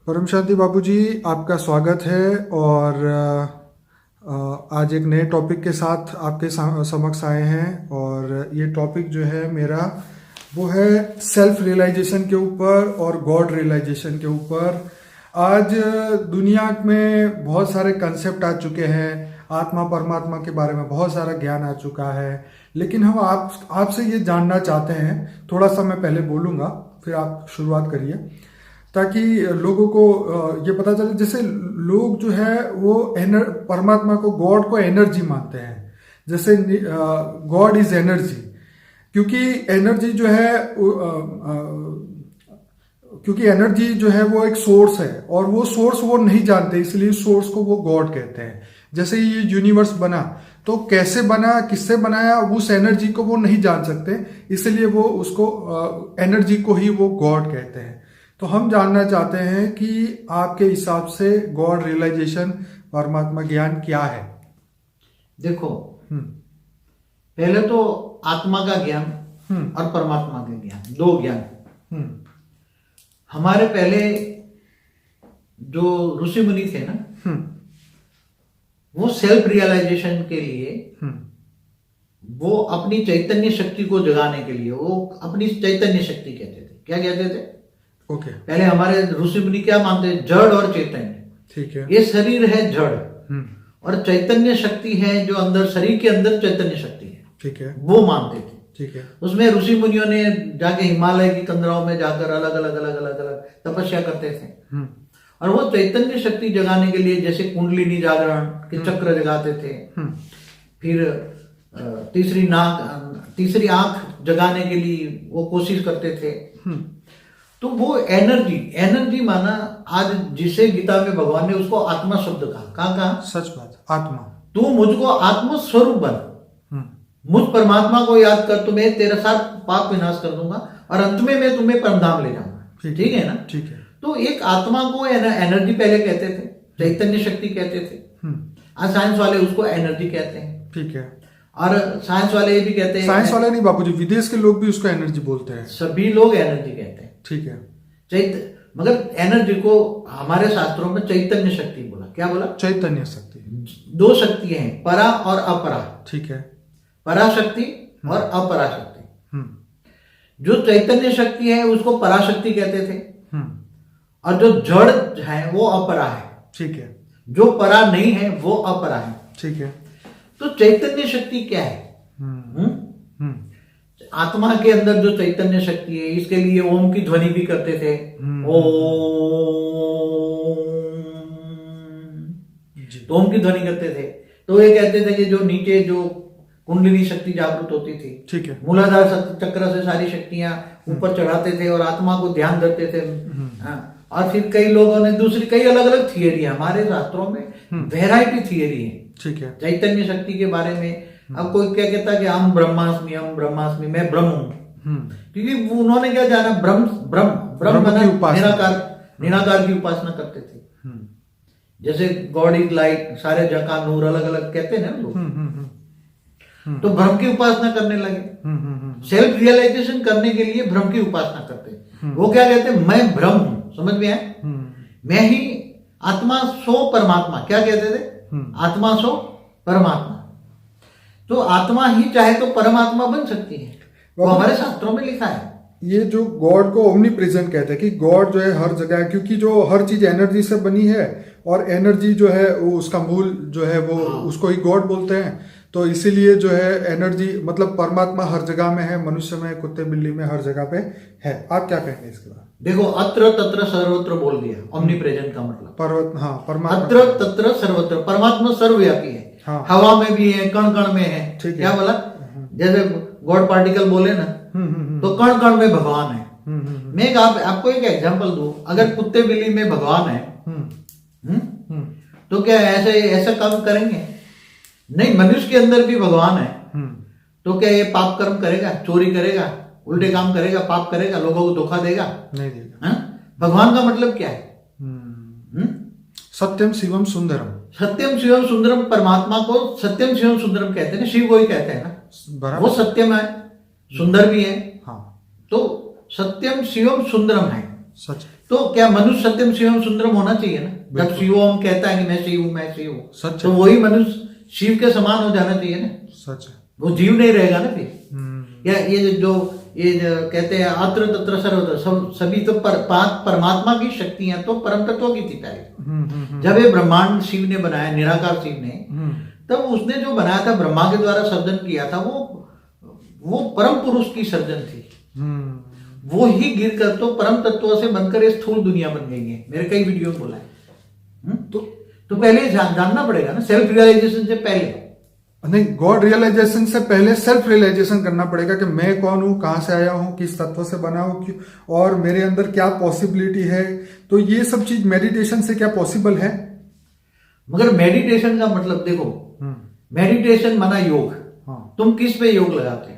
परम शांति बाबूजी, आपका स्वागत है। और आज एक नए टॉपिक के साथ आपके समक्ष आए हैं। और ये टॉपिक जो है मेरा वो है सेल्फ रियलाइजेशन के ऊपर और गॉड रियलाइजेशन के ऊपर। आज दुनिया में बहुत सारे कंसेप्ट आ चुके हैं, आत्मा परमात्मा के बारे में बहुत सारा ज्ञान आ चुका है, लेकिन हम आपसे ये जानना चाहते हैं। थोड़ा सा मैं पहले बोलूँगा, फिर आप शुरुआत करिए, ताकि लोगों को ये पता चले। जैसे लोग जो है वो परमात्मा को, गॉड को एनर्जी मानते हैं। जैसे गॉड इज एनर्जी, क्योंकि एनर्जी जो है क्योंकि एनर्जी जो है वो एक सोर्स है, और वो सोर्स वो नहीं जानते, इसलिए सोर्स को वो गॉड कहते हैं। जैसे ये यूनिवर्स बना, तो कैसे बना, किससे बनाया, उस एनर्जी को वो नहीं जान सकते, इसलिए वो उसको एनर्जी को ही वो गॉड कहते हैं। तो हम जानना चाहते हैं कि आपके हिसाब से गॉड रियलाइजेशन, परमात्मा ज्ञान क्या है? देखो, पहले तो आत्मा का ज्ञान और परमात्मा का ज्ञान, दो ज्ञान। हमारे पहले जो ऋषि मुनि थे ना, वो सेल्फ रियलाइजेशन के लिए, वो अपनी चैतन्य शक्ति को जगाने के लिए, वो अपनी चैतन्य शक्ति कहते थे। क्या कहते थे? ओके। पहले हमारे ऋषि मुनि क्या मानते थे? जड़ और चैतन्य। ठीक है। ये शरीर है जड़, और चैतन्य शक्ति है जो अंदर, शरीर के अंदर चैतन्य शक्ति है। ठीक है। वो मानते थे। ठीक है। उसमें ऋषि मुनियों ने जाके हिमालय की कंदराओं में जाकर अलग अलग तपस्या करते थे, और वो चैतन्य शक्ति जगाने के लिए जैसे कुंडलिनी जागरण के चक्र जगाते थे, फिर तीसरी आंख जगाने के लिए वो कोशिश करते थे। तो वो एनर्जी माना, आज जिसे गीता में भगवान ने उसको आत्मा शब्द कहा। सच बात, आत्मा। तू मुझको आत्म स्वरूप बन, मुझ परमात्मा को याद कर, तो मैं तेरा साथ पाप विनाश कर दूंगा, और अंत में मैं तुम्हें परमधाम ले जाऊंगा। ठीक है ना? ठीक है। तो एक आत्मा को एनर्जी पहले कहते थे, चैतन्य शक्ति कहते थे। आज साइंस वाले उसको एनर्जी कहते हैं। ठीक है। और साइंस वाले ये भी कहते हैं, साइंस वाले नहीं बाबूजी, विदेश के लोग भी उसको एनर्जी बोलते हैं। सभी लोग एनर्जी कहते हैं। ठीक है। मगर एनर्जी को हमारे शास्त्रों में चैतन्य शक्ति बोला। क्या बोला? चैतन्य शक्ति। दो शक्ति हैं, परा और अपरा। ठीक है। पराशक्ति और अपराशक्ति। जो चैतन्य शक्ति है उसको पराशक्ति कहते थे, और जो जड़ है वो अपरा है। ठीक है। जो परा नहीं है वो अपरा है। ठीक है। तो चैतन्य शक्ति क्या है? आत्मा के अंदर जो चैतन्य शक्ति है, इसके लिए ओम की ध्वनि भी करते थे। ओम की ध्वनि करते थे। तो ये कहते थे कि जो नीचे जो कुंडलिनी शक्ति जागृत होती थी, ठीक है, मूलाधार चक्र से सारी शक्तियां ऊपर चढ़ाते थे और आत्मा को ध्यान देते थे। और फिर कई लोगों ने कई अलग अलग थियरी, हमारे शास्त्रों में वेराइटी थियरी है। ठीक है। चैतन्य शक्ति के बारे में अब कोई क्या कहता है कि हम ब्रह्मास्मि, मैं ब्रह्म हूं। क्योंकि उन्होंने क्या जाना, ब्रह्म निराकार की उपासना करते थे। जैसे गॉड इज लाइट, सारे जगह नूर, अलग अलग कहते हैं ना लोग। तो ब्रह्म की उपासना करने लगे। सेल्फ रियलाइजेशन करने के लिए ब्रह्म की उपासना करते। वो क्या कहते हैं? मैं ब्रह्म हूं। समझ में आया? मैं ही आत्मा सो परमात्मा। क्या कहते थे? आत्मा सो परमात्मा। तो आत्मा ही चाहे तो परमात्मा बन सकती है, वो हमारे शास्त्रों में लिखा है। ये जो गॉड को ओमनी प्रेजेंट कहते हैं, कि गॉड जो है हर जगह है, क्योंकि जो हर चीज एनर्जी से बनी है, और एनर्जी जो है वो उसका मूल जो है वो उसको ही गॉड बोलते हैं। तो इसीलिए जो है एनर्जी, मतलब परमात्मा हर जगह में है, मनुष्य में, कुत्ते बिल्ली में, हर जगह पे है। आप क्या कहेंगे इसके बाद? देखो, अत्र तत्र सर्वत्र बोल दिया, ओमनी प्रेजेंट का मतलब परमात्मा। अत्र तत्र सर्वत्र, परमात्मा सर्वव्यापी है। हाँ। हवा में भी है, कण कण में है। क्या बोला? जैसे गॉड पार्टिकल बोले ना, तो कण कण में भगवान है। मैं आपको एक एग्जांपल दूं, अगर कुत्ते बिल्ली में भगवान है, तो क्या ऐसा काम करेंगे? नहीं। मनुष्य के अंदर भी भगवान है, तो क्या ये पाप कर्म करेगा, चोरी करेगा, उल्टे काम करेगा, पाप करेगा, लोगों को धोखा देगा? नहीं देगा। भगवान का मतलब क्या है? सत्यम शिवम सुंदरम। सत्यम शिवम सुंदरम, परमात्मा को सत्यम शिवम सुंदरम कहते हैं ना, शिव को ही कहते हैं ना। वो सत्यम है, सुंदर भी है। हाँ। तो सत्यम शिवम सुंदरम है। सच। तो क्या मनुष्य सत्यम शिवम सुंदरम होना चाहिए ना। जब शिवम कहता है कि मैं शिव हूं, मैं शिव हूं, सच तो वही मनुष्य शिव के समान हो जाना चाहिए ना। सच है। वो जीव नहीं रहेगा ना फिर। या ये जो कहते हैं अत्र तत्र सर्वत्र, सब सभी तो परमात्मा की शक्तियां तो परम तत्व की थी पहले। जब ये ब्रह्मांड शिव ने बनाया, निराकार शिव ने, तब उसने जो बनाया था, ब्रह्मा के द्वारा सर्जन किया था, वो परम पुरुष की सर्जन थी। वो ही गिर कर तो परम तत्व से बनकर ये स्थूल दुनिया बन गई है। मेरे कई वीडियो बोला है। तो पहले जानना पड़ेगा ना, सेल्फ रियलाइजेशन से पहले। नहीं, गॉड रियलाइजेशन से पहले सेल्फ रियलाइजेशन करना पड़ेगा कि मैं कौन हूं, कहां से आया हूं, किस तत्व से बना हूं, और मेरे अंदर क्या पॉसिबिलिटी है। तो ये सब चीज मेडिटेशन से क्या पॉसिबल है? मगर मेडिटेशन का मतलब देखो, मेडिटेशन माना योग। हाँ। तुम किस पे योग लगाते?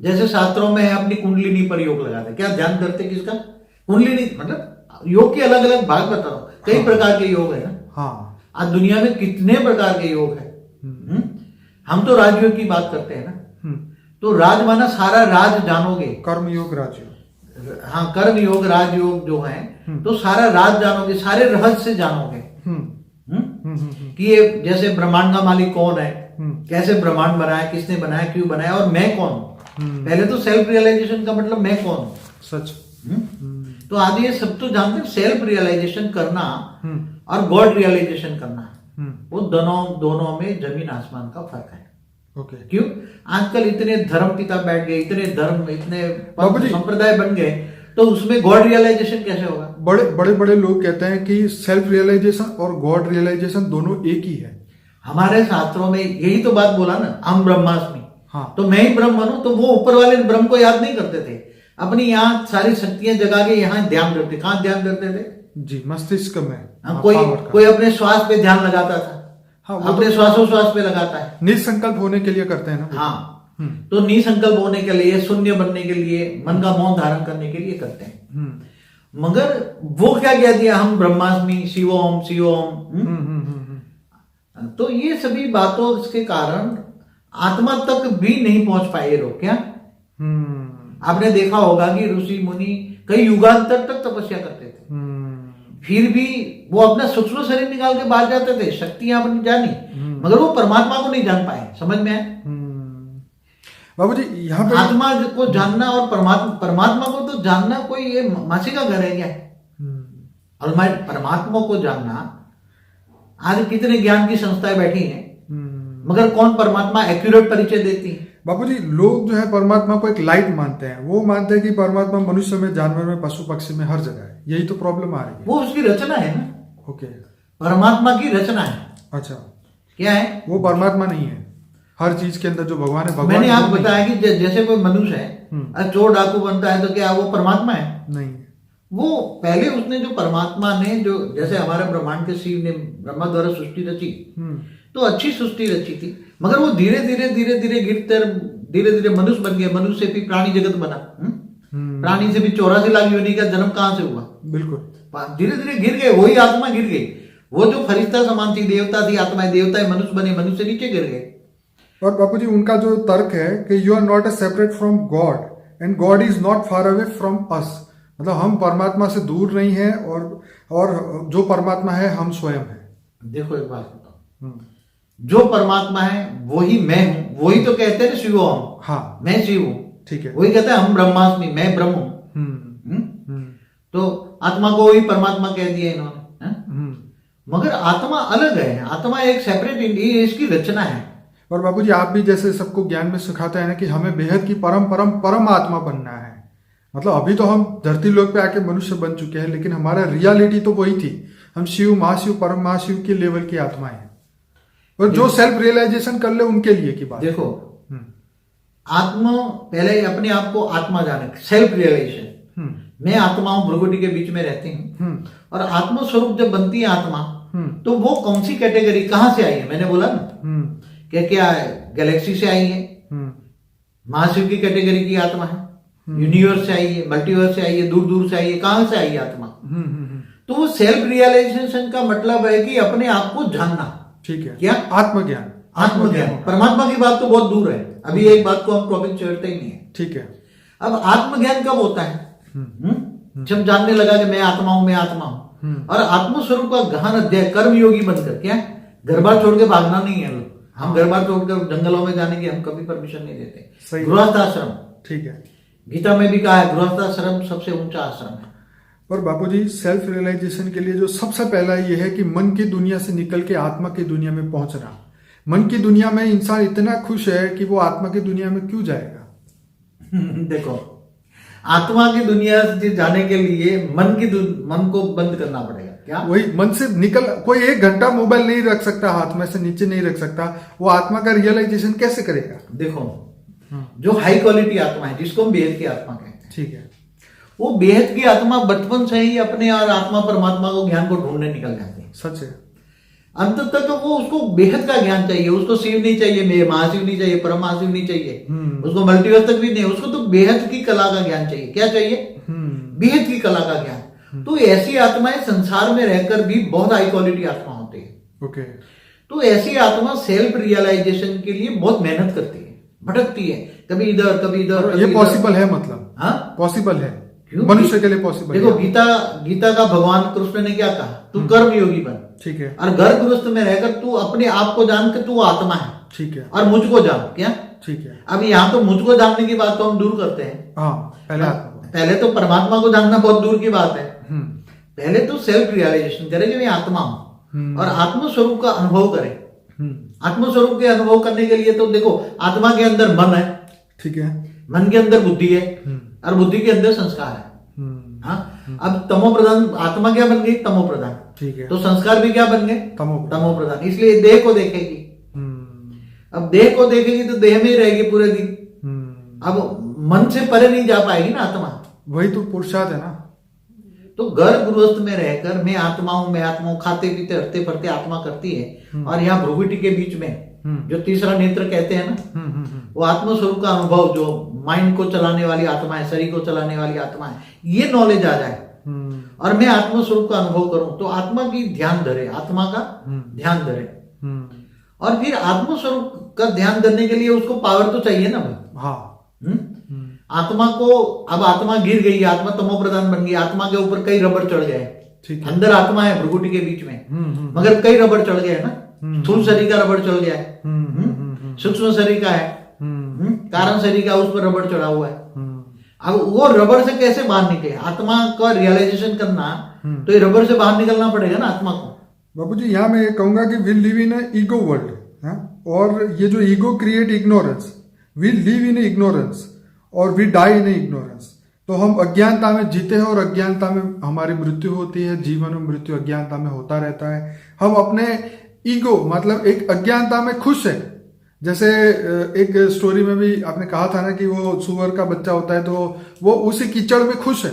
जैसे शास्त्रों में है अपनी कुंडलिनी पर योग लगाते। क्या ध्यान करते किसका? कुंडलिनी। मतलब योग के अलग अलग भाग बता रहा हूं। कई हाँ। प्रकार के योग है ना। हाँ। आज दुनिया में कितने प्रकार के योग है। हम तो राजयोग की बात करते हैं ना। तो राज माना सारा राज जानोगे। कर्म योग, राजयोग। हाँ, कर्म योग, राजयोग जो है, तो सारा राज जानोगे, सारे रहस्य जानोगे। कि ये जैसे ब्रह्मांड का मालिक कौन है, कैसे ब्रह्मांड बनाया, किसने बनाया, क्यों बनाया, और मैं कौन हूं। पहले तो सेल्फ रियलाइजेशन का मतलब मैं कौन हूं। सच। तो आज ये सब तो जानते हैं, सेल्फ रियलाइजेशन करना और गॉड रियलाइजेशन करना, वो दोनों में जमीन आसमान का फर्क है। ओके। क्यों? आजकल इतने धर्म पिता बैठ गए, इतने धर्म, इतने संप्रदाय बन गए, तो उसमें गॉड रियलाइजेशन कैसे होगा? बड़े लोग कहते हैं कि सेल्फ रियलाइजेशन और गॉड रियलाइजेशन दोनों एक ही है। हमारे शास्त्रों में यही तो बात बोला ना, हम ब्रह्मास्मि। हाँ। तो मैं ही ब्रह्म बनूं। तो वो ऊपर वाले ब्रह्म को याद नहीं करते थे, अपनी यहाँ सारी शक्तियां जगा के यहाँ ध्यान करते। कहाँ ध्यान करते थे? जी, मस्तिष्क में। कोई अपने श्वास पे ध्यान लगाता था। हाँ, अपने श्वासोश्वास पे लगाता है। निसंकल्प होने के लिए करते हैं ना। हाँ। तो निसंकल्प होने के लिए, शून्य बनने के लिए, मन का मौन धारण करने के लिए करते हैं। मगर वो क्या कह दिया, हम ब्रह्मास्मि, शिवोम शिवोम। तो ये सभी बातों के कारण आत्मा तक भी नहीं पहुंच पाए ये लोग। क्या आपने देखा होगा कि ऋषि मुनि कई युगांतर तक तपस्या करते थे, फिर भी वो अपना सूक्ष्म शरीर निकाल के बाहर जाते थे, शक्तियां अपनी जानी, मगर वो परमात्मा को नहीं जान पाए। समझ में आए बाबूजी? यहाँ पे आत्मा को जानना और परमात्मा को तो जानना कोई ये मासी का घर है क्या? और मैं परमात्मा को जानना, आज कितने ज्ञान की संस्थाएं बैठी हैं, मगर कौन परमात्मा एक्यूरेट परिचय देती है? बाबूजी, लोग जो है परमात्मा को एक लाइट मानते हैं। वो मानते हैं कि परमात्मा मनुष्य में, जानवर में, पशु पक्षी में, हर जगह है। यही तो प्रॉब्लम आ रही है। वो उसकी रचना है ना। ओके। परमात्मा की रचना है। अच्छा। क्या है? वो परमात्मा नहीं है। हर चीज के अंदर जो भगवान है, भगवान। मैंने आपको बताया कि जैसे कोई मनुष्य है, चोर डाकू बनता है, तो क्या वो परमात्मा है? नहीं। वो पहले उसने जो परमात्मा ने, जो जैसे हमारे ब्रह्मांड के शिव ने ब्रह्मा द्वारा सृष्टि रची, तो अच्छी सृष्टि रची थी, मगर वो धीरे धीरे गिरकर धीरे धीरे मनुष्य बन गया। मनुष्य से भी प्राणी जगत बना। प्राणी से भी 84 लाख योनि का जन्म कहां से हुआ? बिल्कुल। धीरे धीरे गिर गए, वही आत्मा गिर गई। वो जो फरिश्ता समान थी, देवता थी, आत्मा देवता, मनुष्य बने, मनुष्य नीचे गिर गए। और बापूजी, उनका जो तर्क है कि you are not a separate from God and God is not far away from us. मतलब हम परमात्मा से दूर नहीं है, और जो परमात्मा है हम स्वयं है। देखो एक बात बताओ, जो परमात्मा है वही मैं हूं। वही तो कहते हैं शिव हम। हाँ, मैं शिव हूं। ठीक है। वही कहता है हम ब्रह्मास्मि, मैं ब्रह्म हूं। तो आत्मा को वही परमात्मा कह दिया इन्होंने। मगर आत्मा अलग है, आत्मा एक सेपरेट, इसकी रचना है। और बाबूजी, आप भी जैसे सबको ज्ञान में सिखाते हैं ना कि हमें बेहद की परम आत्मा बनना है। मतलब अभी तो हम धरती लोक पे आके मनुष्य बन चुके हैं, लेकिन हमारा रियलिटी तो वही थी। हम शिव, महाशिव, परम महाशिव के लेवल की आत्मा है। और जो सेल्फ रियलाइजेशन कर ले उनके लिए की बात। देखो, आत्मा पहले अपने आप को आत्मा जाने, सेल्फ रियलाइजेशन। मैं आत्मा हूं, भ्रुकुटी के बीच में रहती हूं, और आत्म स्वरूप जब बनती है आत्मा, तो वो कौन सी कैटेगरी, कहां से आई है? मैंने बोला ना, क्या गैलेक्सी से आई है, महाशिव की कैटेगरी की आत्मा है, यूनिवर्स से आई है, मल्टीवर्स से आई है, दूर दूर से आई है, कहां से आई है आत्मा? तो वो सेल्फ रियलाइजेशन का मतलब है कि अपने आप को जानना। ठीक है। क्या? आत्मज्ञान। आत्मज्ञान। परमात्मा की बात तो बहुत दूर है, अभी एक बात को हम टॉपिक छेड़ते ही नहीं है। ठीक है। अब आत्मज्ञान कब होता है? जब जानने लगा कि मैं आत्मा हूं, मैं आत्मा हूं, और आत्मस्वरूप का गहन अध्ययन कर्म योगी बनकर, क्या घर बार छोड़ के भागना नहीं है लोग, हम घर बार छोड़कर जंगलों में जाने की हम कभी परमिशन नहीं देते। गृहस्थ आश्रम, ठीक है, गीता में भी कहा है गृहस्थ आश्रम सबसे ऊंचा आश्रम है। पर बापूजी सेल्फ रियलाइजेशन के लिए जो सबसे पहला ये है कि मन की दुनिया से निकल के आत्मा की दुनिया में पहुंचना। मन की दुनिया में इंसान इतना खुश है कि वो आत्मा की दुनिया में क्यों जाएगा? देखो, आत्मा की दुनिया से जाने के लिए मन को बंद करना पड़ेगा। क्या? वही मन से निकल, कोई 1 घंटा मोबाइल नहीं रख सकता, हाथ में से नीचे नहीं रख सकता, वो आत्मा का रियलाइजेशन कैसे करेगा? देखो, जो हाई क्वालिटी आत्मा है, जिसको हम बेहद की आत्मा कहते हैं, ठीक है, वो बेहद की आत्मा बचपन से ही अपने और आत्मा परमात्मा को ज्ञान को ढूंढने निकल जाते हैं। सच है। अंत तक वो उसको बेहद का ज्ञान चाहिए, उसको शिव नहीं चाहिए, महाशिव नहीं चाहिए, परम महाशिव नहीं चाहिए, उसको मल्टीवर्स तक भी नहीं, उसको तो बेहद की कला का ज्ञान चाहिए। क्या चाहिए? बेहद की कला का ज्ञान। तो ऐसी आत्माएं संसार में रहकर भी बहुत हाई क्वालिटी आत्मा होती है। ओके। तो ऐसी आत्मा सेल्फ रियलाइजेशन के लिए बहुत मेहनत करती है, भटकती है, कभी इधर कभी इधर। ये पॉसिबल है? मतलब हाँ, पॉसिबल है, मनुष्य के लिए पॉसिबल। देखो, गीता का भगवान कृष्ण ने क्या कहा? तू कर्म योगी बन, ठीक है, और गर्भगृहस्थ में रहकर तू अपने आप को जान के तू आत्मा है, ठीक है, और मुझको जान। क्या? ठीक है। अब यहाँ तो मुझको जानने की बात तो हम दूर करते हैं। हाँ, पहले तो परमात्मा को जानना बहुत दूर की बात है। पहले तो सेल्फ रियलाइजेशन करे कि मैं आत्मा हूं, और आत्म स्वरूप का अनुभव करे। आत्म स्वरूप के अनुभव करने के लिए तो देखो, आत्मा के अंदर मन है, ठीक है, मन के अंदर बुद्धि है, और बुद्धि के अंदर संस्कार है। हाँ, अब तमो प्रधान आत्मा क्या बन गई? तमो प्रधान, ठीक है, तो संस्कार भी क्या बन गए? तमो प्रधान। इसलिए देह को देखेगी। अब देह को देखेगी तो देह में ही रहेगी पूरे दिन। अब मन से परे नहीं जा पाएगी ना आत्मा। वही तो पुरुषार्थ है ना। तो गर्भ गृहस्थ में रहकर मैं आत्मा हूं, खाते पीते हरते फरते आत्मा करती है, और यहाँ भ्रुकुटी के बीच में जो तीसरा नेत्र कहते हैं ना, वो आत्म स्वरूप का अनुभव, जो माइंड को चलाने वाली आत्मा है, शरीर को चलाने वाली आत्मा है, ये नॉलेज आ जाए और मैं आत्म स्वरूप का अनुभव करूं, तो आत्मा की ध्यान धरे, आत्मा का ध्यान धरे। और फिर आत्म स्वरूप का ध्यान धरने के लिए उसको पावर तो चाहिए ना भाई। हाँ। आत्मा को, अब आत्मा गिर गई, आत्मा तमो प्रधान बन गई, आत्मा के ऊपर कई रबड़ चढ़ गए, अंदर आत्मा है भ्रुकुटी के बीच में, मगर कई रबड़ चढ़ गए ना। स्थूल शरीर का रबड़ चढ़ गया है, सूक्ष्म शरीर का है, कारण शरीर का, उस पर रबड़ चढ़ा हुआ है। अब वो रबड़ से कैसे बाहर निकले? आत्मा का रियलाइजेशन करना, तो ये रबड़ से बाहर निकलना पड़ेगा ना आत्मा को। बाबू जी, यहाँ मैं कहूंगा कि we live in ego world, और ये जो ego create ignorance, we live in ignorance और वी डाई इन इग्नोरेंस। तो हम अज्ञानता में जीते हैं और अज्ञानता में हमारी मृत्यु होती है। जीवन में मृत्यु अज्ञानता में होता रहता है। हम अपने ईगो, मतलब एक अज्ञानता में खुश है। जैसे एक स्टोरी में भी आपने कहा था ना कि वो सुअर का बच्चा होता है, तो वो उसी कीचड़ में खुश है।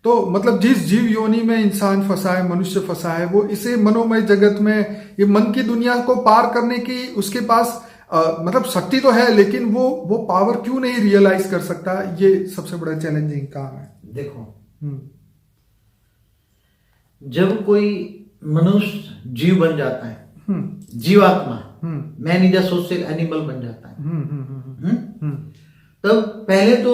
तो मतलब जिस जीव योनि में इंसान फंसा है, मनुष्य फंसा है, वो इसे मनोमय जगत में, ये मन की दुनिया को पार करने की उसके पास मतलब शक्ति तो है, लेकिन वो पावर क्यों नहीं रियलाइज कर सकता? ये सबसे बड़ा चैलेंजिंग काम है। देखो, जब कोई मनुष्य जीव बन जाता है, जीवात्मा, man is a social animal बन जाता है, तब पहले तो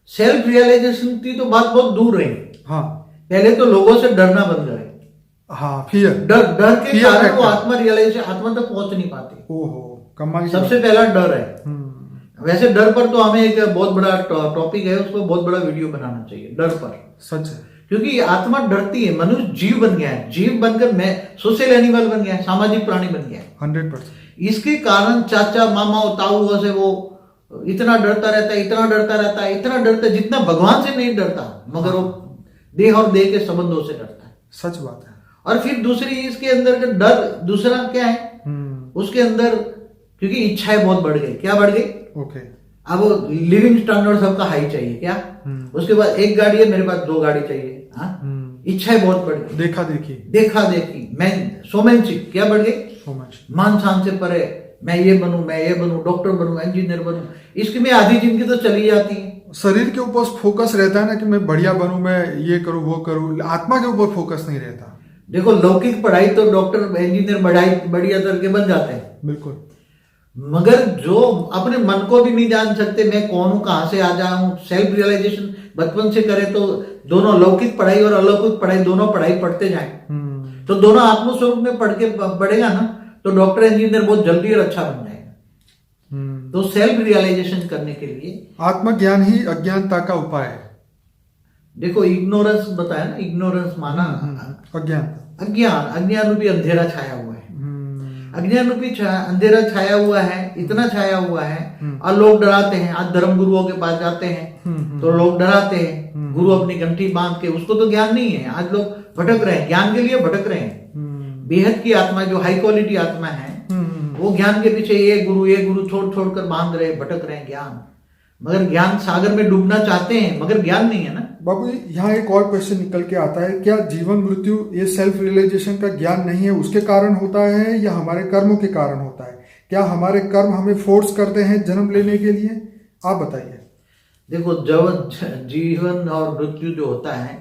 सेल्फ रियलाइजेशन की तो बात बहुत दूर रही। हाँ, पहले तो लोगों से डरना बंद करे। हाँ, फियर, डर के कारण वो आत्मा रियलाइजेशन, आत्मा तक पहुंच नहीं पाती। ओहो, सबसे पहला डर है। वैसे डर पर तो हमें एक बहुत बड़ा टॉपिक है, उसको बहुत बड़ा वीडियो बनाना चाहिए, डर पर। सच है, क्योंकि आत्मा डरती है। मनुष्य जीव बन गया है, जीव बनकर मैं सोशल एनिमल बन गया है, सामाजिक प्राणी बन गया है 100%। इसके कारण चाचा मामा ताऊ से वो इतना डरता रहता है, इतना डरता रहता है, इतना डरता है जितना भगवान से नहीं डरता, मगर वो देह और देह के संबंधों से डरता है। सच बात है। और फिर दूसरी इसके अंदर का डर, दूसरा क्या है उसके अंदर, क्योंकि इच्छाएं बहुत बढ़ गई। क्या बढ़ गई? ओके। अब लिविंग स्टैंडर्ड सबका हाई चाहिए। क्या? उसके बाद एक गाड़ी है, मेरे पास 2 गाड़ी चाहिए। इच्छाएं बहुत बढ़ गई, देखा देखी, मैं सोमेनशिप क्या बढ़ गई? मान शान से परे, मैं ये बनूं, डॉक्टर बनूं, इंजीनियर बनूं, इसकी में आधी जिंदगी तो चली जाती है। शरीर के ऊपर फोकस रहता है ना कि मैं बढ़िया बनूं, मैं ये करूं वो करूं, आत्मा के ऊपर फोकस नहीं रहता। देखो, लौकिक पढ़ाई तो डॉक्टर इंजीनियर बढ़िया करके बन जाते हैं, बिल्कुल, मगर जो अपने मन को भी नहीं जान सकते, मैं कौन हूं, कहां से आ जाऊं, सेल्फ रियलाइजेशन बचपन से करे तो दोनों लौकिक पढ़ाई और अलौकिक पढ़ाई दोनों पढ़ाई पढ़ते जाएं तो दोनों आत्मस्वरूप में पढ़ के बढ़ेगा ना, तो डॉक्टर इंजीनियर बहुत जल्दी और अच्छा बन जाएगा। तो सेल्फ रियलाइजेशन करने के लिए आत्मज्ञान ही अज्ञानता का उपाय है। देखो इग्नोरेंस बताया ना, इग्नोरेंस माना अज्ञान रूपी अंधेरा छाया हुआ है। अज्ञान रूपी अंधेरा छाया हुआ है, इतना छाया हुआ है और लोग डराते हैं। आज धर्म गुरुओं के पास जाते हैं तो लोग डराते हैं, गुरु अपनी घंटी बांध के, उसको तो ज्ञान नहीं है। आज लोग भटक रहे हैं, ज्ञान के लिए भटक रहे हैं। बेहद की आत्मा जो हाई क्वालिटी आत्मा है वो ज्ञान के पीछे ये गुरु छोड़ कर बांध रहे, भटक रहे हैं ज्ञान, मगर ज्ञान सागर में डूबना चाहते हैं मगर ज्ञान नहीं है ना। बाबू जी यहाँ एक और क्वेश्चन निकल के आता है, क्या जीवन मृत्यु ये सेल्फ रियलाइजेशन का ज्ञान नहीं है उसके कारण होता है या हमारे कर्मों के कारण होता है? क्या हमारे कर्म हमें फोर्स करते हैं जन्म लेने के लिए? आप बताइए। देखो जब जीवन और मृत्यु जो होता है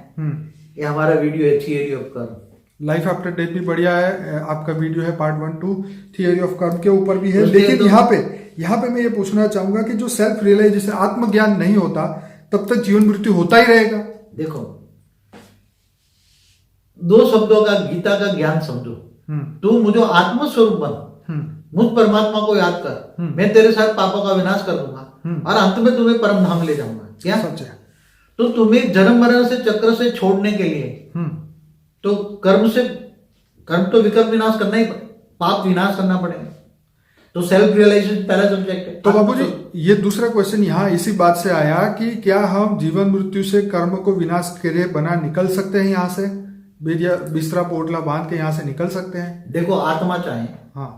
ये हमारा वीडियो है थियरी ऑफ कर्म, लाइफ आफ्टर डेथ भी बढ़िया है, आपका वीडियो है पार्ट 1 2 थियरी ऑफ कर्म के ऊपर भी है। लेकिन तो यहाँ पे मैं ये पूछना चाहूंगा कि जो सेल्फ रियलाइजेशन आत्मज्ञान नहीं होता तब तक जीवन मृत्यु होता ही रहेगा। देखो 2 शब्दों का गीता का ज्ञान समझो, तू मुझे आत्मस्वरूप बन, मुझ परमात्मा को याद कर, मैं तेरे साथ पापों का विनाश कर दूंगा और अंत में तुम्हें परम धाम ले जाऊंगा। क्या सच है? तो तुम्हें जन्म मरण से चक्र से छोड़ने के लिए तो कर्म तो विकर्म विनाश करना ही, पाप विनाश करना पड़ेगा। तो सेल्फ रियलाइजेशन पहला सब्जेक्ट है। तो बाबू जी ये दूसरा क्वेश्चन यहाँ इसी बात से आया कि क्या हम जीवन मृत्यु से कर्म को विनाश करे बना निकल सकते हैं यहाँ से, बिस्तरा पोटला बांध के यहाँ से निकल सकते हैं? देखो आत्मा चाहे हाँ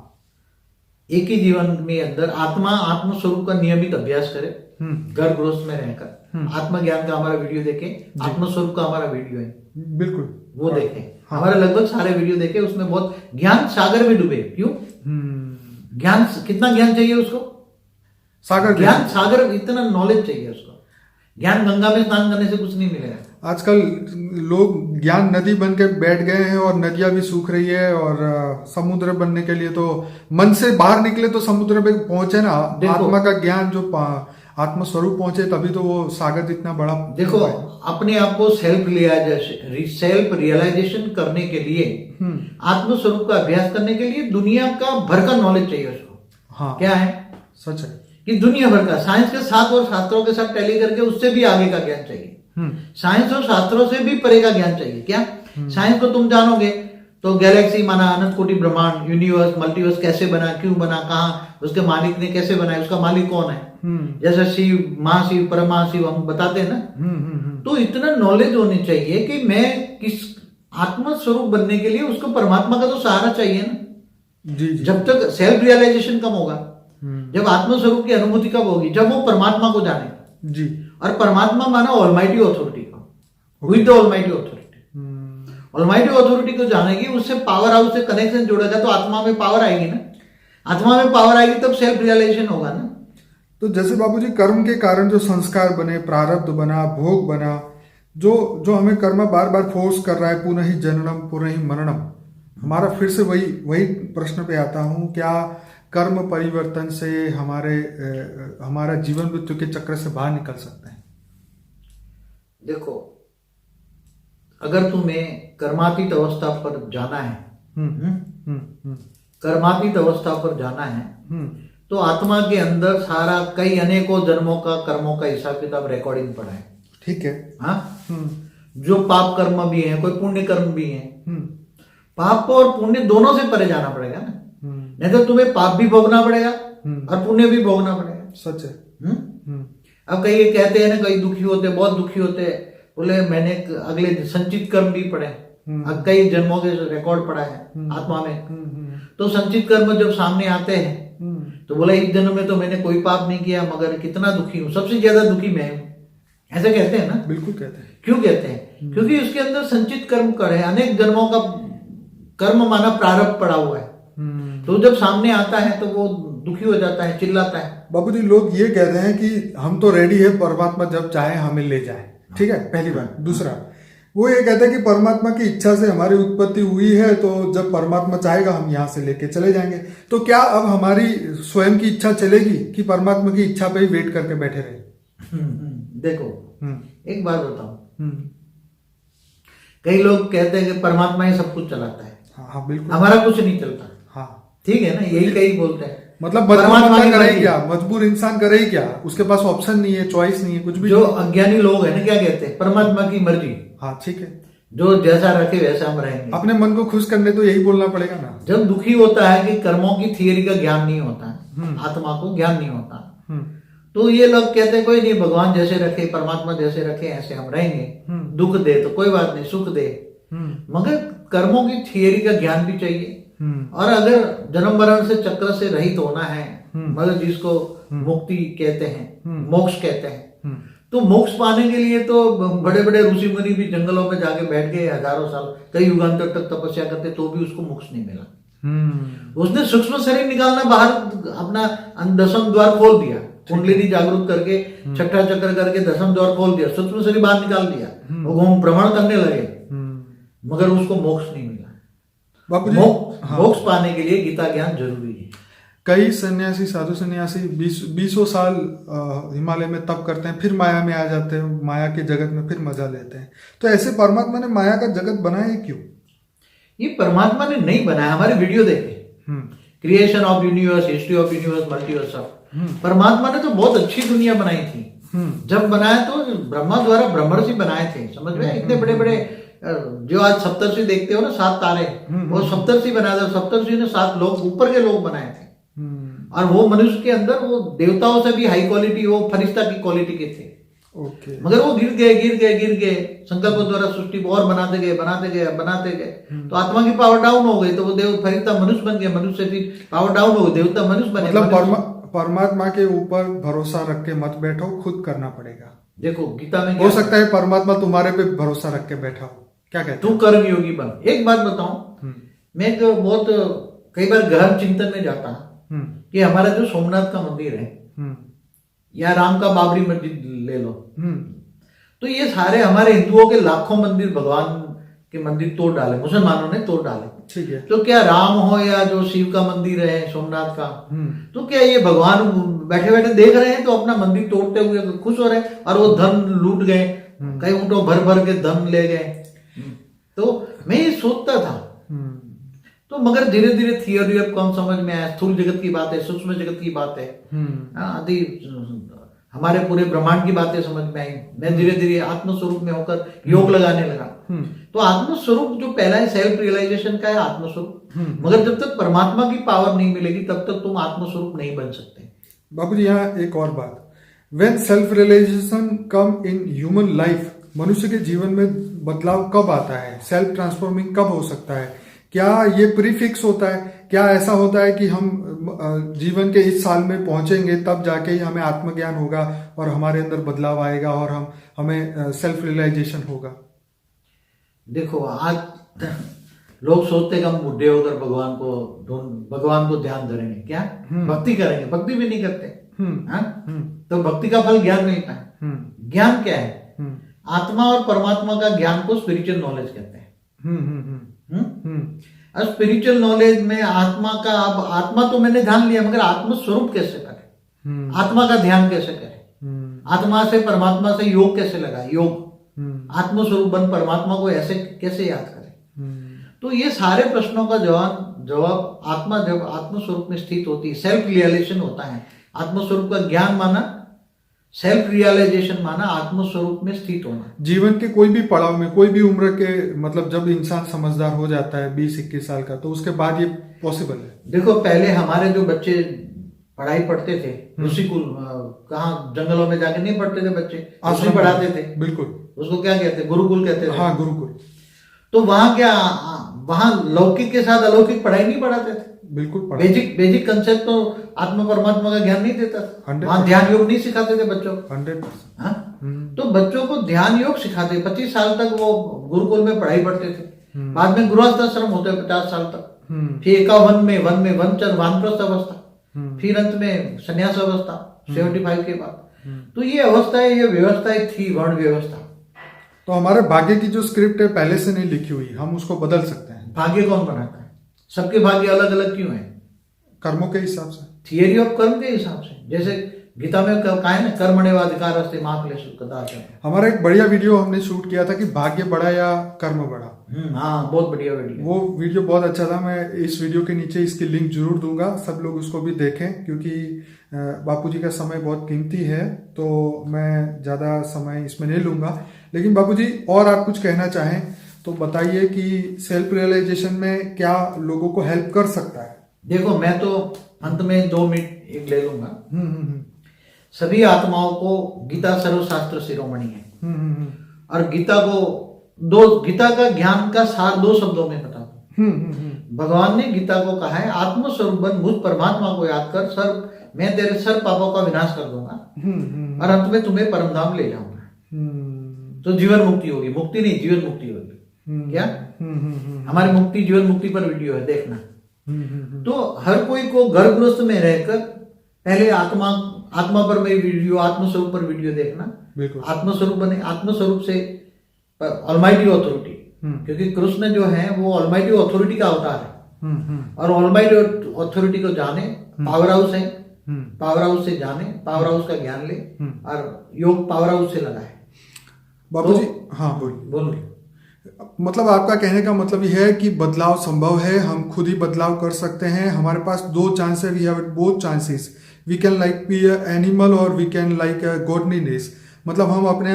एक ही जीवन में अंदर आत्मा आत्मस्वरूप का नियमित अभ्यास करे, घर गृहस्थ में रहकर आत्मज्ञान का हमारा वीडियो देखें, आत्मस्वरूप का हमारा वीडियो है, बिल्कुल वो देखें। हमारे लगभग सारे वीडियो देखे, उसमें बहुत ज्ञान सागर में डूबे। क्यों? ज्ञान कितना ज्ञान चाहिए उसको? सागर ज्ञान सागर, इतना नॉलेज चाहिए उसको। ज्ञान गंगा में स्नान करने से कुछ नहीं मिलेगा। आजकल लोग ज्ञान नदी बन के बैठ गए हैं और नदियां भी सूख रही है, और समुद्र बनने के लिए तो मन से बाहर निकले तो समुद्र पे पहुंचे ना, आत्मा का ज्ञान जो आत्म स्वरूप पहुंचे तभी तो वो सागर जितना बड़ा। देखो अपने आप को सेल्फ रियलाइजेशन करने के लिए, आत्म स्वरूप का अभ्यास करने के लिए दुनिया का भर का नॉलेज चाहिए उसको। हाँ क्या है? सच है कि दुनिया भर का साइंस के साथ और शास्त्रों के साथ टैली करके उससे भी आगे का ज्ञान चाहिए। साइंस और शास्त्रों से भी परे का ज्ञान चाहिए। क्या? साइंस को तुम जानोगे तो गैलेक्सी माना अनंत कोटि ब्रह्मांड, यूनिवर्स, मल्टीवर्स कैसे बना, क्यों बना, कहाँ, उसके मालिक ने कैसे बनाया, उसका मालिक कौन है, जैसे शिव, महाशिव, परमशिव हम बताते हैं ना। तो इतना नॉलेज होनी चाहिए कि मैं किस आत्मा स्वरूप बनने के लिए उसको परमात्मा का तो सहारा चाहिए ना। जी। जब तक सेल्फ रियलाइजेशन कम होगा, जब आत्म स्वरूप की अनुभूति कब होगी, जब वो परमात्मा को जानेगा। जी। और परमात्मा माना ऑलमाइटी ऑथोरिटी को, with the almighty authority. Almighty authority को जानेगी, उससे पावर हाउस से कनेक्शन जोड़ेगा तो आत्मा में पावर आएगी ना। आत्मा में पावर आएगी तब सेल्फ रियलाइजेशन होगा ना। तो जैसे बाबूजी कर्म के कारण जो संस्कार बने, प्रारब्ध बना, भोग बना, जो हमें कर्म बार बार फोर्स कर रहा है, पुनः ही जननम पुनः ही मरणम, हमारा फिर से वही प्रश्न पे आता हूँ, क्या कर्म परिवर्तन से हमारा जीवन मृत्यु के चक्र से बाहर निकल सकते हैं? देखो अगर तुम्हें कर्मातीत अवस्था पर जाना है, कर्मातीत अवस्था पर जाना है तो आत्मा के अंदर सारा कई अनेकों जन्मों का कर्मों का हिसाब किताब रिकॉर्डिंग पड़ा है। ठीक है। हाँ जो पाप कर्म भी है, कोई पुण्य कर्म भी है। पाप और पुण्य दोनों से परे जाना पड़ेगा ना, नहीं तो तुम्हें पाप भी भोगना पड़ेगा और पुण्य भी भोगना पड़ेगा। सच है। अब कई कहते हैं ना, कई दुखी होते, बहुत दुखी होते, बोले मैंने अगले संचित कर्म भी पढ़े, अब कई जन्मों के रिकॉर्ड पड़ा है आत्मा में। तो संचित कर्म जब सामने आते हैं तो बोला इस जन्म में तो मैंने कोई पाप नहीं किया मगर कितना दुखी हूं, सबसे ज्यादा दुखी मैं हूं, ऐसा कहते हैं ना। बिल्कुल कहते हैं। क्यों कहते हैं? क्योंकि उसके अंदर संचित कर्म कर है, अनेक जन्मों का कर्म माना प्रारब्ध पड़ा हुआ है। तो जब सामने आता है तो वो दुखी हो जाता है, चिल्लाता है। बाबूजी लोग ये कहते हैं कि हम तो रेडी है, परमात्मा जब चाहे हमें ले जाए। ठीक है, पहली बात। दूसरा, वो ये कहते हैं कि परमात्मा की इच्छा से हमारी उत्पत्ति हुई है, तो जब परमात्मा चाहेगा हम यहाँ से लेके चले जाएंगे। तो क्या अब हमारी स्वयं की इच्छा चलेगी कि परमात्मा की इच्छा पे ही वेट करके बैठे रहे? देखो, एक बात बताओ, कई लोग कहते हैं कि परमात्मा ही सब कुछ चलाता है। हाँ बिल्कुल, हमारा कुछ नहीं चलता। हाँ ठीक है ना, यही कई बोलते हैं। मतलब परमात्मा करे क्या, मजबूर इंसान करे ही क्या, उसके पास ऑप्शन नहीं है, चॉइस नहीं है, कुछ भी। जो अज्ञानी लोग हैं ना, क्या कहते हैं, परमात्मा की मर्जी। हाँ ठीक है, जो जैसा रखे वैसा हम रहेंगे। अपने मन को खुश करने तो यही बोलना पड़ेगा ना। जब दुखी होता है कि कर्मों की थियरी का ज्ञान नहीं होता है, आत्मा को ज्ञान नहीं होता, तो ये लोग कहते हैं कोई नहीं, भगवान जैसे रखे, परमात्मा जैसे रखे ऐसे हम रहेंगे। दुख दे तो कोई बात नहीं, सुख दे, मगर कर्मों की थियरी का ज्ञान भी चाहिए। और अगर जन्म मरण से चक्र से रहित होना है, मतलब जिसको मुक्ति कहते हैं, मोक्ष कहते हैं, तो मोक्ष पाने के लिए तो बड़े बड़े ऋषि मुनि भी जंगलों में जाके बैठ गए हजारों साल, कई युगांतर तक तपस्या करते, तो भी उसको मोक्ष नहीं मिला। उसने सूक्ष्म शरीर निकालना, बाहर अपना 10वां द्वार खोल दिया, कुंडलिनी जागरूक करके, छठा चक्र करके 10वां द्वार खोल दिया, सूक्ष्म शरीर बाहर निकाल दिया, वो भ्रमण करने लगे, मगर उसको मोक्ष नहीं मिला। मोक्ष पाने के लिए गीता ज्ञान जरूरी है। कई सन्यासी, साधु सन्यासी 20 साल हिमालय में तप करते हैं, फिर माया में आ जाते हैं, माया के जगत में फिर मजा लेते हैं। तो ऐसे परमात्मा ने माया का जगत बनाया क्यों? ये परमात्मा ने नहीं बनाया, हमारे वीडियो देखे, creation of universe, history of universe, multiverse of, परमात्मा ने तो बहुत अच्छी दुनिया बनाई थी। जब बनाया तो ब्रह्मा द्वारा ब्रह्मर्षि बनाए थे, समझ में, इतने बड़े बड़े, जो आज सप्तर्षि देखते हो ना, 7 तारे, वो सप्तर्षि बनाए थे। सप्तर्षि ने 7 लोग, ऊपर के लोग बनाए थे, और वो मनुष्य के अंदर वो देवताओं से भी हाई क्वालिटी, वो फरिश्ता की क्वालिटी के थे। मगर वो गिर गए, संकल्प द्वारा सृष्टि को और बनाते गए, तो आत्मा की पावर डाउन हो गई, तो वो देव फरिश्ता मनुष्य बन गया, मनुष्य से पावर डाउन हो गई, देवता मनुष्य बने। मतलब परमात्मा के ऊपर भरोसा रख के मत बैठो, खुद करना पड़ेगा। देखो गीता में हो सकता है परमात्मा तुम्हारे पे भरोसा रख के बैठा हो, क्या कहते तू कर्म योगी बन। एक बात बताऊं, मैं एक बहुत कई बार गहन चिंतन में जाता कि हमारा जो सोमनाथ का मंदिर है, या राम का बाबरी मस्जिद ले लो, तो ये सारे हमारे हिंदुओं के लाखों मंदिर, भगवान के मंदिर तोड़ डाले, मुसलमानों ने तोड़ डाले। ठीक है, तो क्या राम हो या जो शिव का मंदिर है सोमनाथ का, तो क्या ये भगवान बैठे बैठे देख रहे हैं तो अपना मंदिर तोड़ते हुए खुश हो रहे हैं, और वो धन लूट गए, कई ऊँटों भर भर के धन ले गए। तो मैं ये सोचता था, तो मगर धीरे धीरे थियोरी अब कौन समझ में आया, स्थूल जगत की बात है, सूक्ष्म जगत की बात है, आदि हमारे पूरे ब्रह्मांड की बातें समझ में आई। मैं धीरे धीरे आत्मस्वरूप में होकर योग लगाने लगा। तो आत्मस्वरूप जो पहला है, सेल्फ रियलाइजेशन का है आत्मस्वरूप, मगर जब तक परमात्मा की पावर नहीं मिलेगी तब तक तुम आत्मस्वरूप नहीं बन सकते। बाबू जी, यहाँ एक और बात, when self realization come in human life, मनुष्य के जीवन में बदलाव कब आता है, सेल्फ ट्रांसफॉर्मिंग कब हो सकता है? क्या ये प्रीफिक्स होता है? क्या ऐसा होता है कि हम जीवन के इस साल में पहुंचेंगे तब जाके ही हमें आत्मज्ञान होगा और हमारे अंदर बदलाव आएगा और हमें सेल्फ रियलाइजेशन होगा? देखो, आज लोग सोचते हैं कि हम बुढ़े होकर भगवान को ध्यान धरेंगे, क्या भक्ति करेंगे, भक्ति भी नहीं करते। तो भक्ति का फल ज्ञान मिलता है। ज्ञान क्या है? आत्मा और परमात्मा का ज्ञान को स्पिरिचुअल नॉलेज कहते हैं। अब स्पिरिचुअल नॉलेज में आत्मा का, अब आत्मा तो मैंने ध्यान लिया, मगर आत्म स्वरूप कैसे करें, आत्मा का ध्यान कैसे करें, आत्मा से परमात्मा से योग कैसे लगाए, योग आत्मस्वरूप बन परमात्मा को ऐसे कैसे याद करें। तो ये सारे प्रश्नों का जवाब आत्मा जब आत्मस्वरूप में स्थित होती है, सेल्फ रियलाइजेशन होता है। आत्मस्वरूप का ज्ञान माना, सेल्फ रियलाइजेशन माना आत्मस्वरूप में स्थित होना। जीवन के कोई भी पड़ाव में, कोई भी उम्र के, मतलब जब इंसान समझदार हो जाता है 20-21 साल का, तो उसके बाद ये पॉसिबल है। देखो, पहले हमारे जो बच्चे पढ़ाई पढ़ते थे, ऋषिकुल, कहाँ जंगलों में जाके नहीं पढ़ते थे बच्चे, ऋषि पढ़ाते थे। बिल्कुल, उसको क्या कहते, गुरुकुल कहते थे। हाँ, गुरुकुल। तो वहां क्या, वहां लौकिक के साथ अलौकिक पढ़ाई नहीं पढ़ाते थे। बिल्कुल, बेसिक कंसेप्ट तो आत्मा परमात्मा का ज्ञान नहीं देता था। वहां ध्यान योग नहीं सिखाते थे बच्चों को। 100%। तो बच्चों को ध्यान योग सिखाते, 25 साल तक वो गुरुकुल में पढ़ाई पढ़ते थे। बाद में गृहस्थाश्रम होते हैं 50 साल तक, फिर 51 में वनचर वानप्रस्थ अवस्था, फिर अंत में संन्यास अवस्था 75 के बाद। तो ये अवस्था है, ये व्यवस्था थी वर्ण व्यवस्था। तो हमारे भाग्य की जो स्क्रिप्ट है पहले से नहीं लिखी हुई, हम उसको बदल सकते हैं। भाग्य कौन बनाता है? सबके भाग्य अलग अलग क्यों है? कर्मों के हिसाब से, थियरी ऑफ कर्म के हिसाब से। जैसे गीता में कहा है ना, कर्मण्येवाधिकारस्ते मा फलेषु कदाचन। हमारा एक बढ़िया वीडियो हमने शूट किया था कि भाग्य बड़ा या कर्म बड़ा। हाँ, बहुत बढ़िया वीडियो। वो वीडियो बहुत अच्छा था। मैं इस वीडियो के नीचे इसकी लिंक जरूर दूंगा, सब लोग उसको भी देखें, क्योंकि बापूजी का समय बहुत कीमती है, तो मैं ज़्यादा समय इसमें नहीं लूंगा। लेकिन बापूजी, और आप कुछ कहना चाहें तो बताइए कि सेल्फ रियलाइजेशन में क्या लोगों को हेल्प कर सकता है? देखो, मैं तो अंत में 2 मिनट एक ले लूंगा। सभी आत्माओं को गीता सर्वशास्त्र शिरोमणि है। और गीता का ज्ञान का सार 2 शब्दों में बता दो। भगवान ने गीता को कहा है, आत्मस्वरूप बन, मुझ परमात्मा को याद कर, मैं तेरे सर्व पापों का विनाश कर दूंगा और अंत में तुम्हें परम धाम ले जाऊंगा। तो जीवन मुक्ति होगी। मुक्ति नहीं, जीवन मुक्ति होगी। क्या? हमारी मुक्ति, जीवन मुक्ति पर वीडियो है, देखना। तो हर कोई को गर्भगृहस्थ में रहकर पहले आत्मा पर में वीडियो, आत्मस्वरूप पर वीडियो देखना। आत्मस्वरूप बने, आत्मस्वरूप से ऑलमाइटी ऑथोरिटी, क्योंकि कृष्ण जो है वो ऑलमाइटी ऑथोरिटी का अवतार है। और ऑलमाइटी ऑथोरिटी को जाने, पावर हाउस है, पावर हाउस से जाने, पावर हाउस का ज्ञान ले, और योग पावर हाउस से लगाए। बापूजी, हाँ बोलिए। मतलब आपका कहने का मतलब यह है कि बदलाव संभव है, हम खुद ही बदलाव कर सकते हैं। हमारे पास 2 चांस है, we have both chances. We can like be animal और वी कैन लाइक गॉडलीनेस। मतलब हम अपने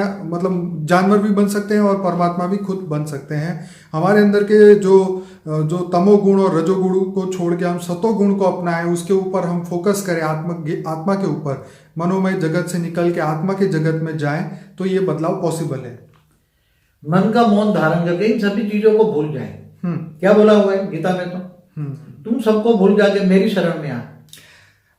जानवर भी बन सकते हैं और परमात्मा भी खुद बन सकते हैं। हमारे अंदर के जो तमोगुण और रजोगुण को छोड़ के हम सतोगुण को अपनाएं, उसके ऊपर हम फोकस करें, आत्मा के ऊपर, मनोमय जगत से निकल के आत्मा के जगत में जाएं, तो ये बदलाव पॉसिबल है। मन का मौन धारण करके इन सभी चीजों को भूल जाए। क्या बोला हुआ है गीता में? तो तुम सबको भूल जाके मेरी शरण में आ।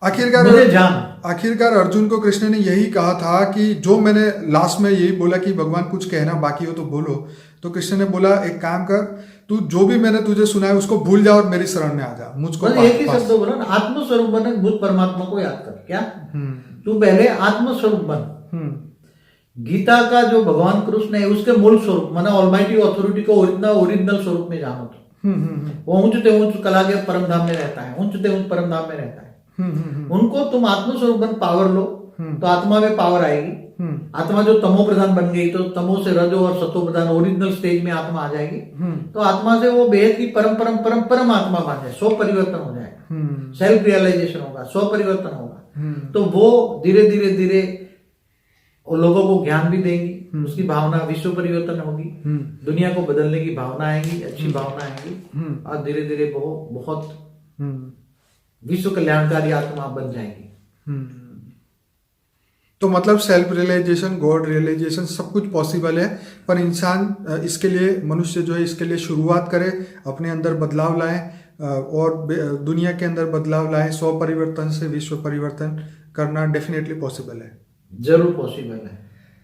आखिरकार अर्जुन को कृष्ण ने यही कहा था कि जो मैंने लास्ट में यही बोला कि भगवान कुछ कहना बाकी हो तो बोलो, तो कृष्ण ने बोला एक काम कर, तू जो भी मैंने तुझे सुना है उसको भूल जा और मेरी शरण में आ जा। मुझको एक ही शब्द बोला ना, आत्मस्वरूप बन, मुझ परमात्मा को याद कर। क्या? तू पहले आत्मस्वरूप बन। गीता का जो भगवान कृष्ण है उसके मूल स्वरूप माना ऑलमाइटी ऑथोरिटी को ओरिजिनल स्वरूप में जानो। तो वो ऊंचते ऊंच कला के परम धाम में रहता है, ऊंचते ऊंच परम धाम में रहता है। उनको तुम आत्मस्वरूप बन, पावर लो, तो आत्मा में पावर आएगी। आत्मा जो तमो प्रधान बन गई तो तमो से रजो और सतो प्रधान ओरिजिनल स्टेज में आत्मा आ जाएगी। तो आत्मा से वो बेहद की परम परम परम परम आत्मा बन जाए, स्व परिवर्तन हो जाए, सेल्फ रियलाइजेशन होगा, स्व परिवर्तन होगा। तो वो धीरे धीरे धीरे लोगों को ज्ञान भी देंगी, उसकी भावना, विश्व परिवर्तन होगी, दुनिया को बदलने की भावना आएगी, अच्छी भावना आएगी, और धीरे धीरे बहुत विश्व कल्याणकारी आत्मा बन जाएगी। तो मतलब सेल्फ रियलाइजेशन, गॉड रियलाइजेशन सब कुछ पॉसिबल है, पर इंसान इसके लिए, मनुष्य जो है इसके लिए शुरुआत करे, अपने अंदर बदलाव लाए और दुनिया के अंदर बदलाव लाए। स्व परिवर्तन से विश्व परिवर्तन करना डेफिनेटली पॉसिबल है। जरूर पॉसिबल है।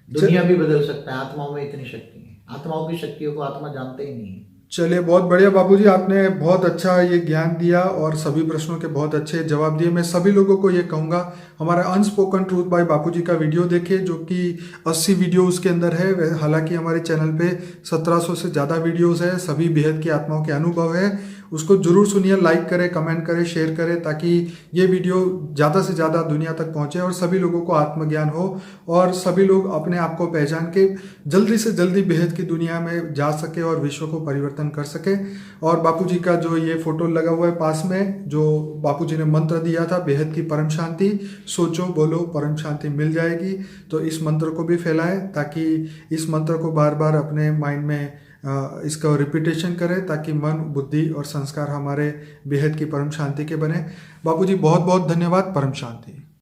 दुनिया भी बदल सकता है, आत्माओं में इतनी शक्ति है। आत्माओं की शक्तियों को आत्मा जानते ही नहीं है। चलिए, बहुत बढ़िया बापूजी, आपने बहुत अच्छा ये ज्ञान दिया और सभी प्रश्नों के बहुत अच्छे जवाब दिए। मैं सभी लोगों को ये कहूँगा, हमारा अनस्पोकन ट्रूथ बाय बापूजी का वीडियो देखिए, जो कि 80 वीडियो उसके अंदर है। हालांकि हमारे चैनल पे 1700 से ज़्यादा वीडियोस है, सभी बेहद की आत्माओं के अनुभव है। उसको जरूर सुनिए, लाइक करें, कमेंट करें, शेयर करें, ताकि ये वीडियो ज़्यादा से ज़्यादा दुनिया तक पहुँचे और सभी लोगों को आत्मज्ञान हो और सभी लोग अपने आप को पहचान के जल्दी से जल्दी बेहद की दुनिया में जा सके और विश्व को परिवर्तन कर सके। और बापूजी का जो ये फोटो लगा हुआ है पास में, जो बापूजी ने मंत्र दिया था, बेहद की परम शांति, सोचो बोलो परम शांति मिल जाएगी। तो इस मंत्र को भी फैलाएं, ताकि इस मंत्र को बार बार अपने माइंड में इसका रिपीटेशन करें, ताकि मन, बुद्धि और संस्कार हमारे बेहद की परम शांति के बने। बापूजी बहुत बहुत धन्यवाद। परम शांति।